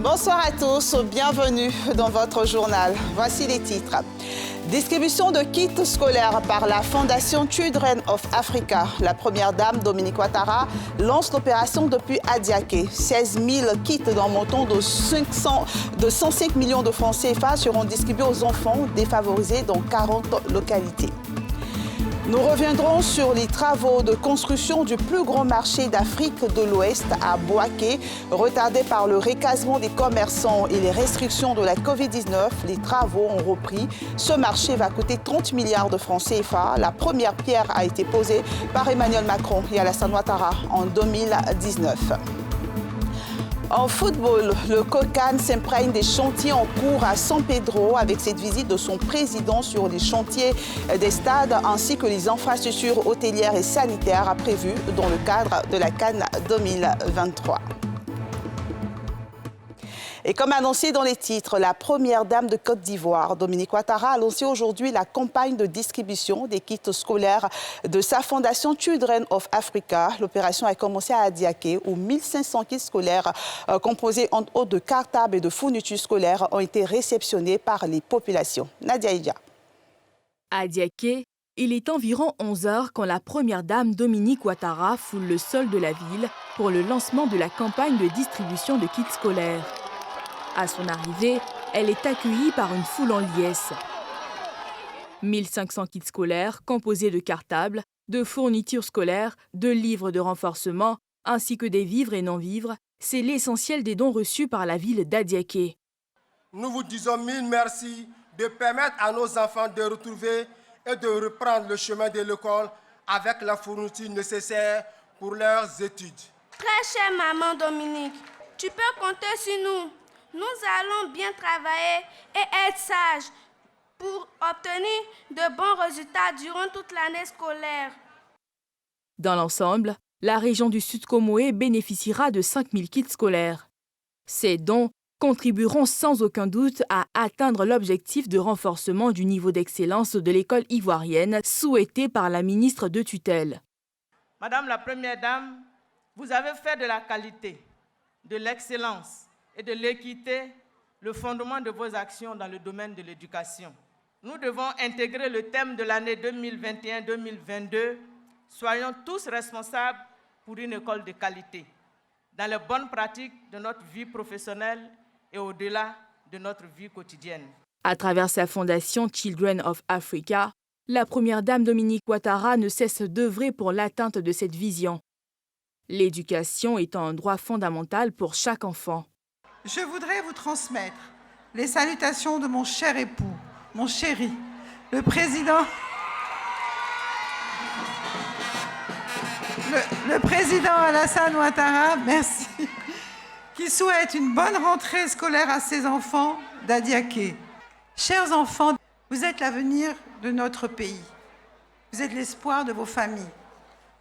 Bonsoir à tous, bienvenue dans votre journal. Voici les titres. Distribution de kits scolaires par la Fondation Children of Africa. La première dame, Dominique Ouattara, lance l'opération depuis Adiaké. 16 000 kits d'un montant de 105 millions de francs CFA seront distribués aux enfants défavorisés dans 40 localités. Nous reviendrons sur les travaux de construction du plus grand marché d'Afrique de l'Ouest à Bouaké. Retardés par le recasement des commerçants et les restrictions de la Covid-19, les travaux ont repris. Ce marché va coûter 30 milliards de francs CFA. La première pierre a été posée par Emmanuel Macron et Alassane Ouattara en 2019. En football, le COCAN s'imprègne des chantiers en cours à San Pedro avec cette visite de son président sur les chantiers des stades ainsi que les infrastructures hôtelières et sanitaires prévues dans le cadre de la CAN 2023. Et comme annoncé dans les titres, la première dame de Côte d'Ivoire, Dominique Ouattara, a lancé aujourd'hui la campagne de distribution des kits scolaires de sa fondation Children of Africa. L'opération a commencé à Adiaké, où 1500 kits scolaires composés entre autres de cartables et de fournitures scolaires ont été réceptionnés par les populations. Nadia Idia. À Adiaké, il est environ 11 heures quand la première dame Dominique Ouattara foule le sol de la ville pour le lancement de la campagne de distribution de kits scolaires. À son arrivée, elle est accueillie par une foule en liesse. 1500 kits scolaires composés de cartables, de fournitures scolaires, de livres de renforcement, ainsi que des vivres et non-vivres, c'est l'essentiel des dons reçus par la ville d'Adiaké. Nous vous disons mille merci de permettre à nos enfants de retrouver et de reprendre le chemin de l'école avec la fourniture nécessaire pour leurs études. Très chère maman Dominique, tu peux compter sur nous. Nous allons bien travailler et être sages pour obtenir de bons résultats durant toute l'année scolaire. Dans l'ensemble, la région du Sud Comoé bénéficiera de 5000 kits scolaires. Ces dons contribueront sans aucun doute à atteindre l'objectif de renforcement du niveau d'excellence de l'école ivoirienne souhaité par la ministre de tutelle. Madame la Première Dame, vous avez fait de la qualité, de l'excellence et de l'équité le fondement de vos actions dans le domaine de l'éducation. Nous devons intégrer le thème de l'année 2021-2022. Soyons tous responsables pour une école de qualité, dans les bonnes pratiques de notre vie professionnelle et au-delà de notre vie quotidienne. À travers sa fondation Children of Africa, la première dame Dominique Ouattara ne cesse d'œuvrer pour l'atteinte de cette vision. L'éducation étant un droit fondamental pour chaque enfant. Je voudrais vous transmettre les salutations de mon cher époux, mon chéri, le président Alassane Ouattara, merci, qui souhaite une bonne rentrée scolaire à ses enfants d'Adiaké. Chers enfants, vous êtes l'avenir de notre pays. Vous êtes l'espoir de vos familles.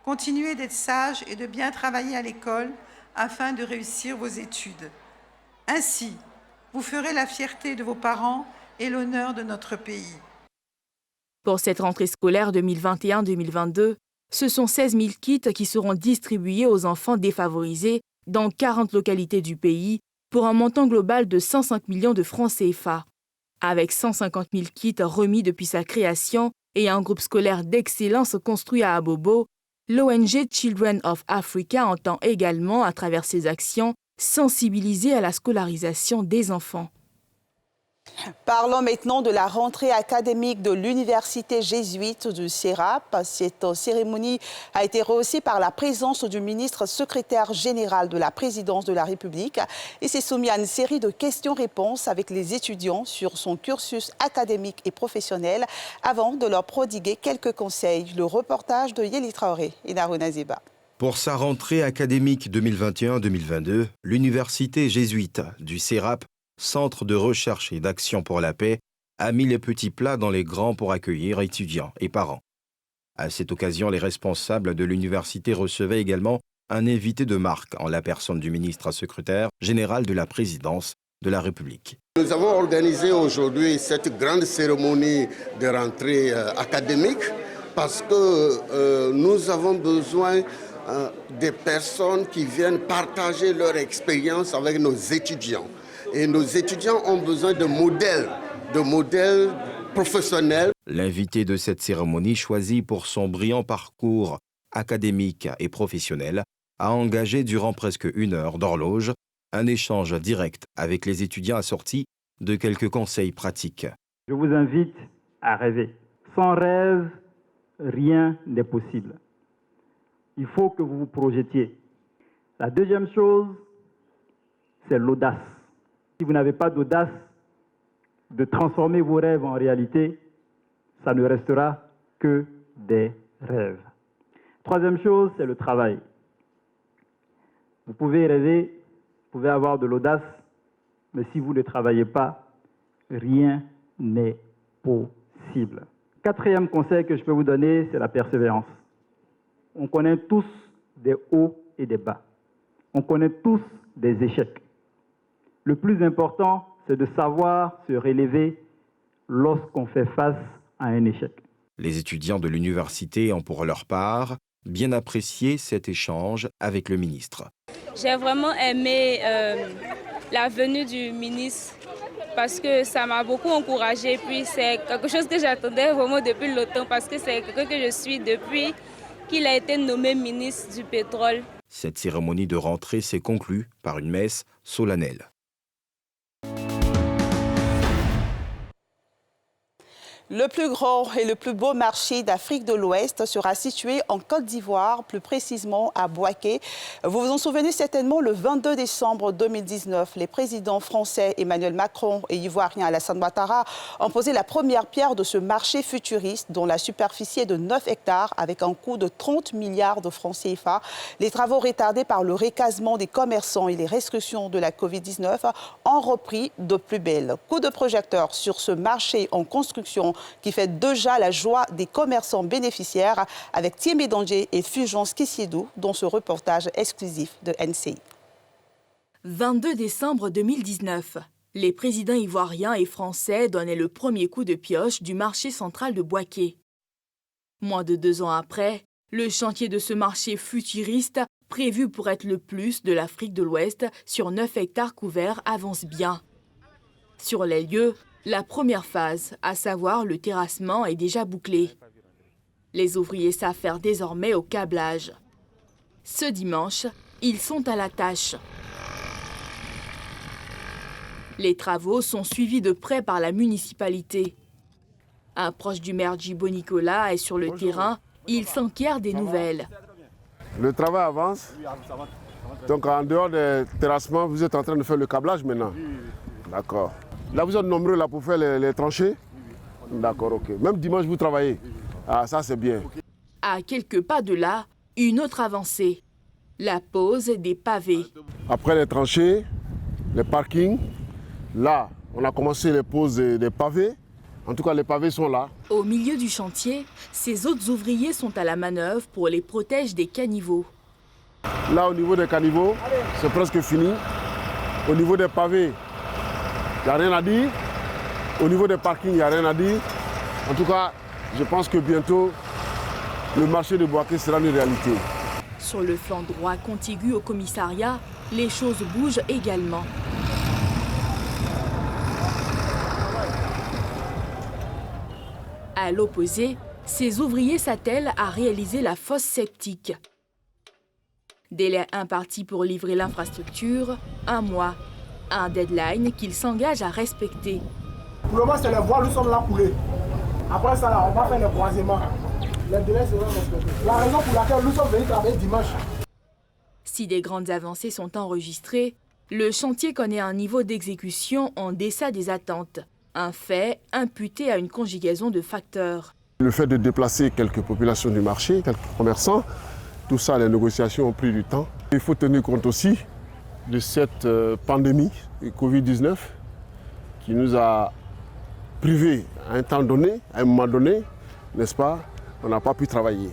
Continuez d'être sages et de bien travailler à l'école afin de réussir vos études. Ainsi, vous ferez la fierté de vos parents et l'honneur de notre pays. Pour cette rentrée scolaire 2021-2022, ce sont 16 000 kits qui seront distribués aux enfants défavorisés dans 40 localités du pays pour un montant global de 105 millions de francs CFA. Avec 150 000 kits remis depuis sa création et un groupe scolaire d'excellence construit à Abobo, l'ONG Children of Africa entend également, à travers ses actions, sensibiliser à la scolarisation des enfants. Parlons maintenant de la rentrée académique de l'université jésuite du CERAP. Cette cérémonie a été rehaussée par la présence du ministre secrétaire général de la présidence de la République et s'est soumis à une série de questions-réponses avec les étudiants sur son cursus académique et professionnel avant de leur prodiguer quelques conseils. Le reportage de Yeli Traoré et Narouna Zeba. Pour sa rentrée académique 2021-2022, l'université jésuite du CERAP, Centre de recherche et d'action pour la paix, a mis les petits plats dans les grands pour accueillir étudiants et parents. À cette occasion, les responsables de l'université recevaient également un invité de marque en la personne du ministre secrétaire général de la présidence de la République. Nous avons organisé aujourd'hui cette grande cérémonie de rentrée académique parce que nous avons besoin des personnes qui viennent partager leur expérience avec nos étudiants. Et nos étudiants ont besoin de modèles professionnels. L'invité de cette cérémonie, choisi pour son brillant parcours académique et professionnel, a engagé durant presque 1 heure d'horloge un échange direct avec les étudiants assortis de quelques conseils pratiques. Je vous invite à rêver. Sans rêve, rien n'est possible. Il faut que vous vous projetiez. La deuxième chose, c'est l'audace. Si vous n'avez pas d'audace de transformer vos rêves en réalité, ça ne restera que des rêves. Troisième chose, c'est le travail. Vous pouvez rêver, vous pouvez avoir de l'audace, mais si vous ne travaillez pas, rien n'est possible. Quatrième conseil que je peux vous donner, c'est la persévérance. On connaît tous des hauts et des bas. On connaît tous des échecs. Le plus important, c'est de savoir se relever lorsqu'on fait face à un échec. Les étudiants de l'université ont pour leur part bien apprécié cet échange avec le ministre. J'ai vraiment aimé la venue du ministre parce que ça m'a beaucoup encouragée. Puis c'est quelque chose que j'attendais vraiment depuis longtemps parce que c'est quelqu'un que je suis depuis qu'il a été nommé ministre du pétrole. Cette cérémonie de rentrée s'est conclue par une messe solennelle. Le plus grand et le plus beau marché d'Afrique de l'Ouest sera situé en Côte d'Ivoire, plus précisément à Bouaké. Vous vous en souvenez certainement, le 22 décembre 2019, les présidents français Emmanuel Macron et ivoirien Alassane Ouattara ont posé la première pierre de ce marché futuriste dont la superficie est de 9 hectares avec un coût de 30 milliards de francs CFA. Les travaux retardés par le recasement des commerçants et les restrictions de la Covid-19 ont repris de plus belle. Coup de projecteur sur ce marché en construction qui fait déjà la joie des commerçants bénéficiaires avec Thiemé Danger et Fulgence Kissidou dans ce reportage exclusif de NCI. 22 décembre 2019, les présidents ivoiriens et français donnaient le premier coup de pioche du marché central de Bouaké. Moins de 2 ans après, le chantier de ce marché futuriste, prévu pour être le plus de l'Afrique de l'Ouest sur 9 hectares couverts, avance bien. Sur les lieux, la première phase, à savoir le terrassement, est déjà bouclée. Les ouvriers s'affairent désormais au câblage. Ce dimanche, ils sont à la tâche. Les travaux sont suivis de près par la municipalité. Un proche du maire Djibo Nicolas est sur le terrain. Il s'enquiert des nouvelles. Le travail avance. Donc en dehors des terrassements, vous êtes en train de faire le câblage maintenant. D'accord. Là, vous êtes nombreux là, pour faire les tranchées. D'accord, ok. Même dimanche, vous travaillez. Ah, ça, c'est bien. À quelques pas de là, une autre avancée. La pose des pavés. Après les tranchées, les parkings, là, on a commencé les poses des pavés. En tout cas, les pavés sont là. Au milieu du chantier, ces autres ouvriers sont à la manœuvre pour les protèges des caniveaux. Là, au niveau des caniveaux, c'est presque fini. Au niveau des pavés, il n'y a rien à dire. Au niveau des parkings, il n'y a rien à dire. En tout cas, je pense que bientôt, le marché de Bouaké sera une réalité. Sur le flanc droit contigu au commissariat, les choses bougent également. À l'opposé, ces ouvriers s'attellent à réaliser la fosse septique. Délai imparti pour livrer l'infrastructure, 1 mois. Un deadline qu'ils s'engagent à respecter. Pour le moment, c'est les voiles, nous sommes là coulés. Après ça, là, on va faire le croisement. Les délais seront respectés. La raison pour laquelle nous sommes venus travailler dimanche. Si des grandes avancées sont enregistrées, le chantier connaît un niveau d'exécution en deçà des attentes. Un fait imputé à une conjugaison de facteurs. Le fait de déplacer quelques populations du marché, quelques commerçants, tout ça, les négociations ont pris du temps. Il faut tenir compte aussi de cette pandémie, Covid-19, qui nous a privés à un temps donné, à un moment donné, n'est-ce pas, on n'a pas pu travailler.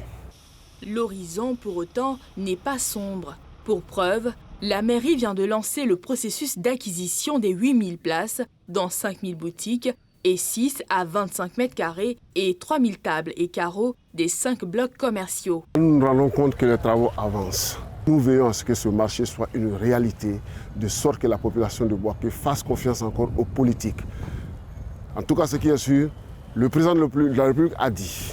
L'horizon, pour autant, n'est pas sombre. Pour preuve, la mairie vient de lancer le processus d'acquisition des 8000 places dans 5000 boutiques et 6 à 25 mètres carrés et 3000 tables et carreaux des 5 blocs commerciaux. Nous nous rendons compte que les travaux avancent. Nous veillons à ce que ce marché soit une réalité, de sorte que la population de Bouaké fasse confiance encore aux politiques. En tout cas, ce qui est sûr, le président de la République a dit,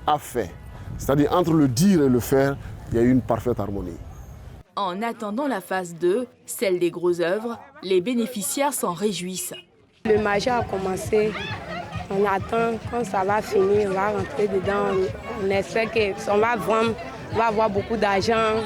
a fait. C'est-à-dire entre le dire et le faire, il y a eu une parfaite harmonie. En attendant la phase 2, celle des grosses œuvres, les bénéficiaires s'en réjouissent. Le marché a commencé, on attend quand ça va finir, on va rentrer dedans, on espère qu'on va vendre, on va avoir beaucoup d'argent.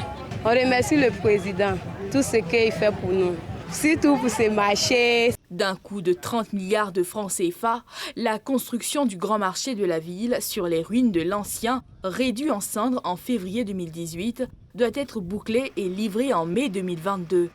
On remercie le président, tout ce qu'il fait pour nous, surtout pour ces marchés. D'un coût de 30 milliards de francs CFA, la construction du grand marché de la ville sur les ruines de l'ancien, réduit en cendres en février 2018, doit être bouclée et livrée en mai 2022.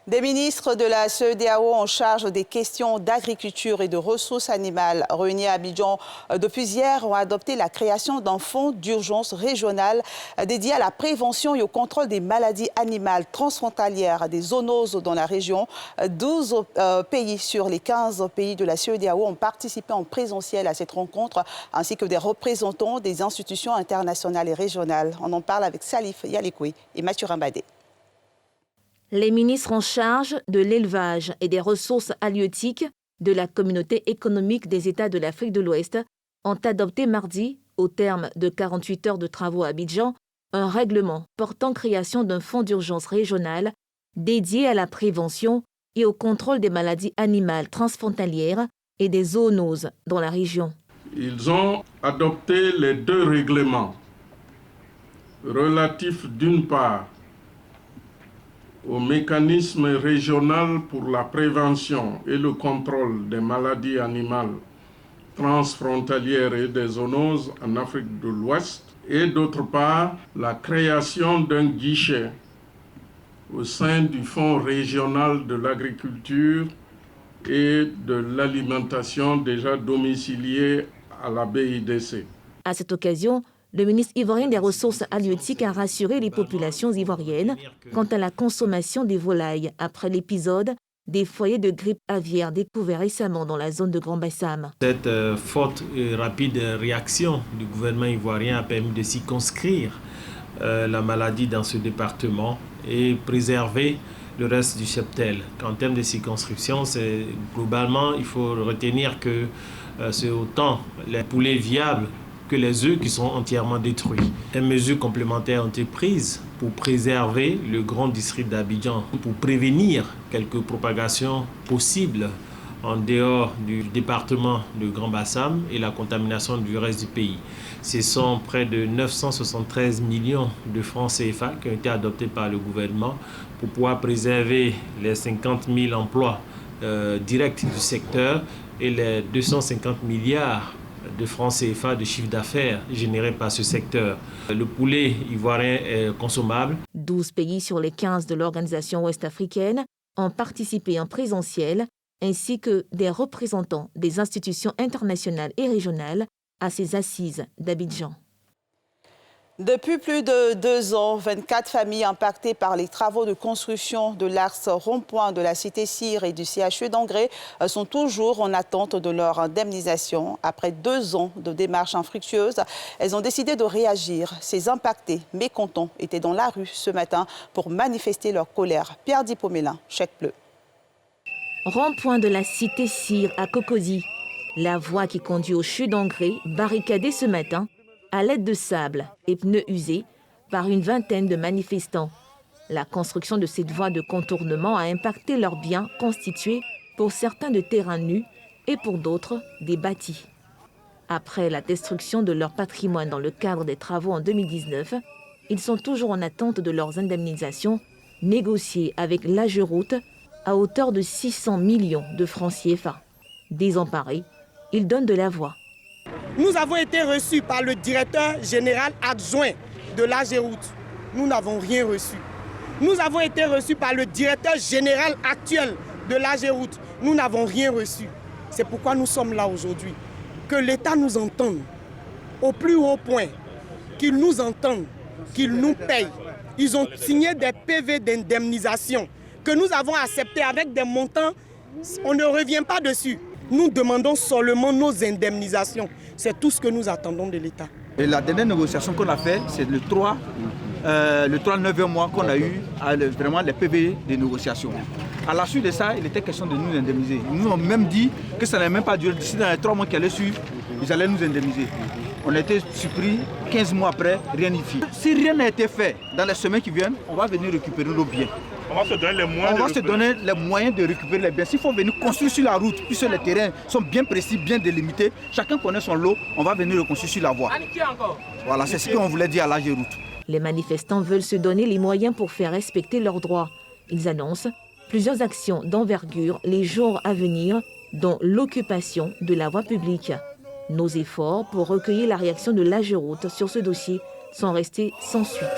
Des ministres de la CEDEAO en charge des questions d'agriculture et de ressources animales réunis à Abidjan depuis hier ont adopté la création d'un fonds d'urgence régional dédié à la prévention et au contrôle des maladies animales transfrontalières, des zoonoses dans la région. 12 pays sur les 15 pays de la CEDEAO ont participé en présentiel à cette rencontre, ainsi que des représentants des institutions internationales et régionales. On en parle avec Salif Yalikoui et Mathieu Rambadé. Les ministres en charge de l'élevage et des ressources halieutiques de la Communauté économique des États de l'Afrique de l'Ouest ont adopté mardi, au terme de 48 heures de travaux à Abidjan, un règlement portant création d'un fonds d'urgence régional dédié à la prévention et au contrôle des maladies animales transfrontalières et des zoonoses dans la région. Ils ont adopté les 2 règlements relatifs d'une part au mécanisme régional pour la prévention et le contrôle des maladies animales transfrontalières et des zoonoses en Afrique de l'Ouest, et d'autre part la création d'un guichet au sein du Fonds régional de l'agriculture et de l'alimentation déjà domicilié à la BIDC. À cette occasion, le ministre ivoirien des Ressources halieutiques a rassuré les populations ivoiriennes quant à la consommation des volailles après l'épisode des foyers de grippe aviaire découverts récemment dans la zone de Grand Bassam. Cette forte et rapide réaction du gouvernement ivoirien a permis de circonscrire la maladie dans ce département et préserver le reste du cheptel. En termes de circonscription, globalement, il faut retenir que c'est autant les poulets viables que les œufs qui sont entièrement détruits. Des mesures complémentaires ont été prises pour préserver le grand district d'Abidjan, pour prévenir quelques propagations possibles en dehors du département de Grand Bassam et la contamination du reste du pays. Ce sont près de 973 millions de francs CFA qui ont été adoptés par le gouvernement pour pouvoir préserver les 50 000 emplois directs du secteur et les 250 milliards de francs CFA de chiffre d'affaires générés par ce secteur. Le poulet ivoirien est consommable. 12 pays sur les 15 de l'organisation ouest-africaine ont participé en présentiel, ainsi que des représentants des institutions internationales et régionales à ces assises d'Abidjan. Depuis plus de 2 ans, 24 familles impactées par les travaux de construction de l'axe rond-point de la cité Cyr et du CHU d'Angré sont toujours en attente de leur indemnisation. Après 2 ans de démarches infructueuses, elles ont décidé de réagir. Ces impactés, mécontents, étaient dans la rue ce matin pour manifester leur colère. Pierre Dipomélin, Chèque Bleu. Rond-point de la cité Cyr à Cocody. La voie qui conduit au CHU d'Angré, barricadée ce matin, à l'aide de sable et pneus usés par une vingtaine de manifestants. La construction de cette voie de contournement a impacté leurs biens constitués pour certains de terrains nus et pour d'autres des bâtis. Après la destruction de leur patrimoine dans le cadre des travaux en 2019, ils sont toujours en attente de leurs indemnisations négociées avec l'AGEROUTE à hauteur de 600 millions de francs CFA. Désemparés, ils donnent de la voix. Nous avons été reçus par le directeur général adjoint de l'AGEROUTE. Nous n'avons rien reçu. Nous avons été reçus par le directeur général actuel de l'AGEROUTE. Nous n'avons rien reçu. C'est pourquoi nous sommes là aujourd'hui. Que l'État nous entende au plus haut point, qu'il nous entende, qu'il nous paye. Ils ont signé des PV d'indemnisation que nous avons acceptés avec des montants. On ne revient pas dessus. Nous demandons seulement nos indemnisations. C'est tout ce que nous attendons de l'État. Et la dernière négociation qu'on a faite, c'est le 3 le 39e mois qu'on a eu vraiment les PV des négociations. À la suite de ça, il était question de nous indemniser. Ils nous ont même dit que ça n'allait même pas durer. D'ici dans les 3 mois qui allaient suivre, ils allaient nous indemniser. On a été surpris, 15 mois après, rien n'y fit. Si rien n'a été fait dans les semaines qui viennent, on va venir récupérer nos biens. On va se donner les moyens, les moyens de récupérer les biens. S'il faut venir construire sur la route, puisque les terrains sont bien précis, bien délimités, chacun connaît son lot, on va venir reconstruire sur la voie. Voilà, c'est ce qu'on voulait dire à l'AGEROUTE. Les manifestants veulent se donner les moyens pour faire respecter leurs droits. Ils annoncent plusieurs actions d'envergure les jours à venir, dont l'occupation de la voie publique. Nos efforts pour recueillir la réaction de l'AGEROUTE sur ce dossier sont restés sans suite.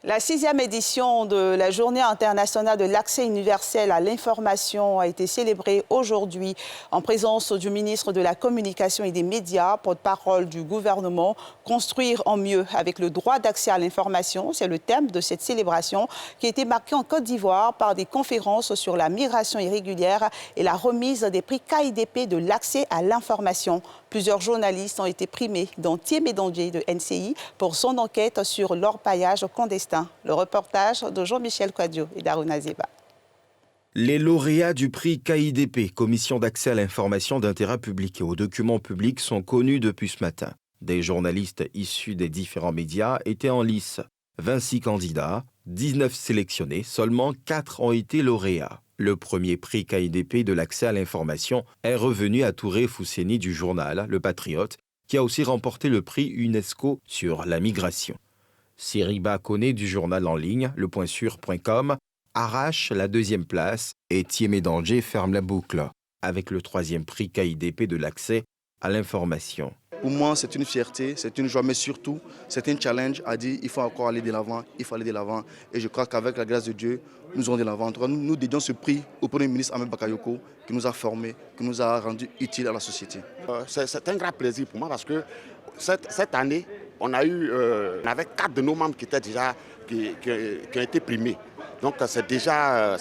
La 6e édition de la Journée internationale de l'accès universel à l'information a été célébrée aujourd'hui en présence du ministre de la Communication et des Médias, porte-parole du gouvernement. Construire en mieux avec le droit d'accès à l'information, c'est le thème de cette célébration qui a été marquée en Côte d'Ivoire par des conférences sur la migration irrégulière et la remise des prix KIDP de l'accès à l'information. Plusieurs journalistes ont été primés, dont Thiemé Dangé de NCI, pour son enquête sur l'orpaillage clandestin. Le reportage de Jean-Michel Quadio et d'Aruna Zeba. Les lauréats du prix KIDP, Commission d'accès à l'information d'intérêt public et aux documents publics, sont connus depuis ce matin. Des journalistes issus des différents médias étaient en lice. 26 candidats, 19 sélectionnés, seulement 4 ont été lauréats. Le premier prix KIDP de l'accès à l'information est revenu à Touré Fousseni du journal Le Patriote, qui a aussi remporté le prix UNESCO sur la migration. Siriba Koné du journal en ligne lepointsur.com arrache la 2e place et Thiemé Dangé ferme la boucle avec le 3e prix KIDP de l'accès à l'information. Pour moi, c'est une fierté, c'est une joie, mais surtout, c'est un challenge à dire il faut encore aller de l'avant, il faut aller de l'avant. Et je crois qu'avec la grâce de Dieu, nous allons de l'avant. En tout cas, nous dédions ce prix au Premier ministre Ahmed Bakayoko, qui nous a formés, qui nous a rendus utiles à la société. C'est un grand plaisir pour moi parce que cette année, on avait 4 de nos membres qui étaient déjà qui ont été primés. Donc c'est déjà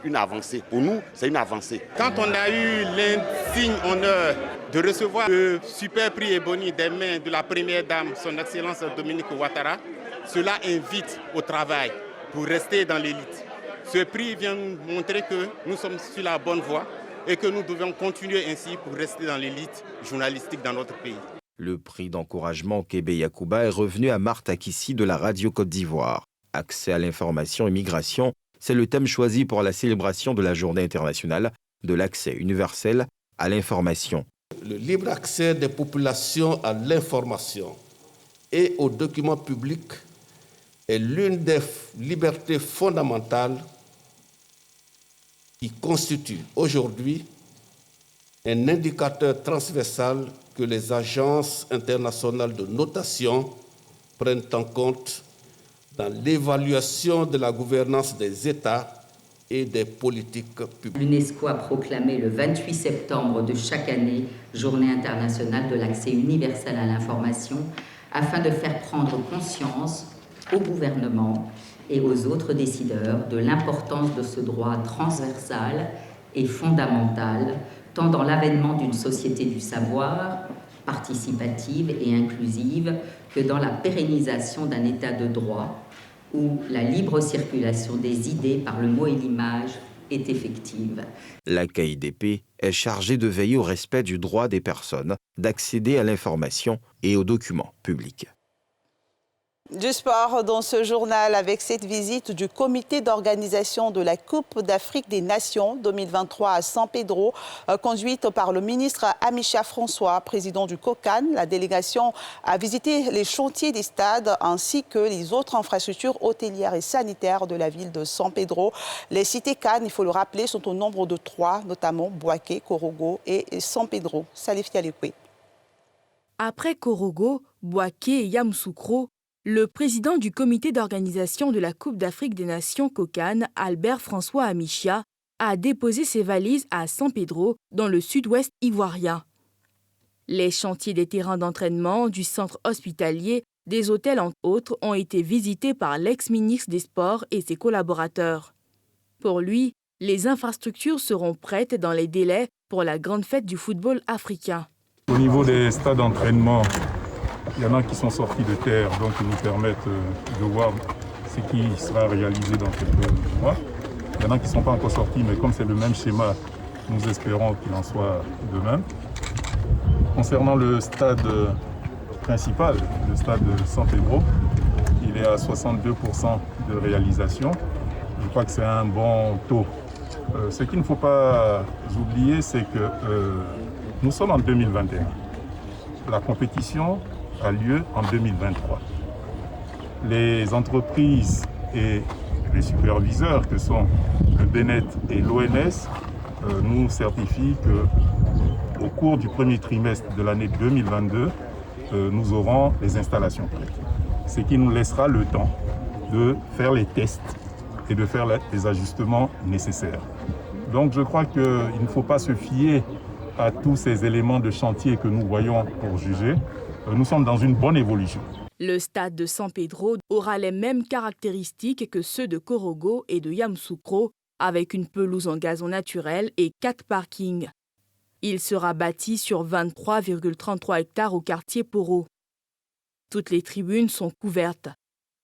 une avancée. Pour nous, c'est une avancée. Quand on a eu l'insigne honneur de recevoir le super prix Ebony des mains de la première dame, son Excellence Dominique Ouattara, cela invite au travail pour rester dans l'élite. Ce prix vient nous montrer que nous sommes sur la bonne voie et que nous devons continuer ainsi pour rester dans l'élite journalistique dans notre pays. Le prix d'encouragement Kébé Yacouba est revenu à Martha Kissi de la Radio Côte d'Ivoire. Accès à l'information et migration, c'est le thème choisi pour la célébration de la Journée internationale de l'accès universel à l'information. Le libre accès des populations à l'information et aux documents publics est l'une des libertés fondamentales qui constitue aujourd'hui un indicateur transversal que les agences internationales de notation prennent en compte dans l'évaluation de la gouvernance des États et des politiques publiques. L'UNESCO a proclamé le 28 septembre de chaque année Journée internationale de l'accès universel à l'information afin de faire prendre conscience au gouvernement et aux autres décideurs de l'importance de ce droit transversal et fondamental, tant dans l'avènement d'une société du savoir, participative et inclusive, que dans la pérennisation d'un état de droit où la libre circulation des idées par le mot et l'image est effective. La KIDP est chargée de veiller au respect du droit des personnes d'accéder à l'information et aux documents publics. Du sport dans ce journal avec cette visite du comité d'organisation de la Coupe d'Afrique des Nations 2023 à San Pedro, conduite par le ministre Amicha François, président du COCAN. La délégation a visité les chantiers des stades ainsi que les autres infrastructures hôtelières et sanitaires de la ville de San Pedro. Les cités CAN, il faut le rappeler, sont au nombre de 3, notamment Bouaké, Korogo et San Pedro. Salif Dialekwe. Après Korogo, Bouaké et Yamoussoukro, le président du comité d'organisation de la Coupe d'Afrique des Nations COCAN, Albert François Amichia, a déposé ses valises à San Pedro, dans le sud-ouest ivoirien. Les chantiers des terrains d'entraînement, du centre hospitalier, des hôtels entre autres, ont été visités par l'ex-ministre des Sports et ses collaborateurs. Pour lui, les infrastructures seront prêtes dans les délais pour la grande fête du football africain. Au niveau des stades d'entraînement, Il y en a qui sont sortis de terre, donc ils nous permettent de voir ce qui sera réalisé dans quelques mois. Il y en a qui ne sont pas encore sortis, mais comme c'est le même schéma, nous espérons qu'il en soit de même. Concernant le stade principal, le stade de San Pedro, il est à 62% de réalisation. Je crois que c'est un bon taux. Ce qu'il ne faut pas oublier, c'est que nous sommes en 2021. La compétition a lieu en 2023. Les entreprises et les superviseurs que sont le BNET et l'ONS nous certifient qu'au cours du premier trimestre de l'année 2022, nous aurons les installations prêtes. Ce qui nous laissera le temps de faire les tests et de faire les ajustements nécessaires. Donc je crois qu'il ne faut pas se fier à tous ces éléments de chantier que nous voyons pour juger. Nous sommes dans une bonne évolution. Le stade de San Pedro aura les mêmes caractéristiques que ceux de Korogo et de Yamoussoukro, avec une pelouse en gazon naturel et 4 parkings. Il sera bâti sur 23,33 hectares au quartier Poro. Toutes les tribunes sont couvertes.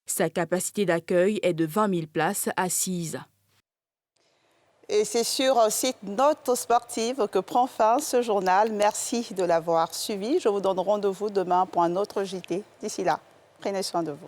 Sa capacité d'accueil est de 20 000 places assises. Et c'est sur un site Note Sportive que prend fin ce journal. Merci de l'avoir suivi. Je vous donne rendez-vous demain pour un autre JT. D'ici là, prenez soin de vous.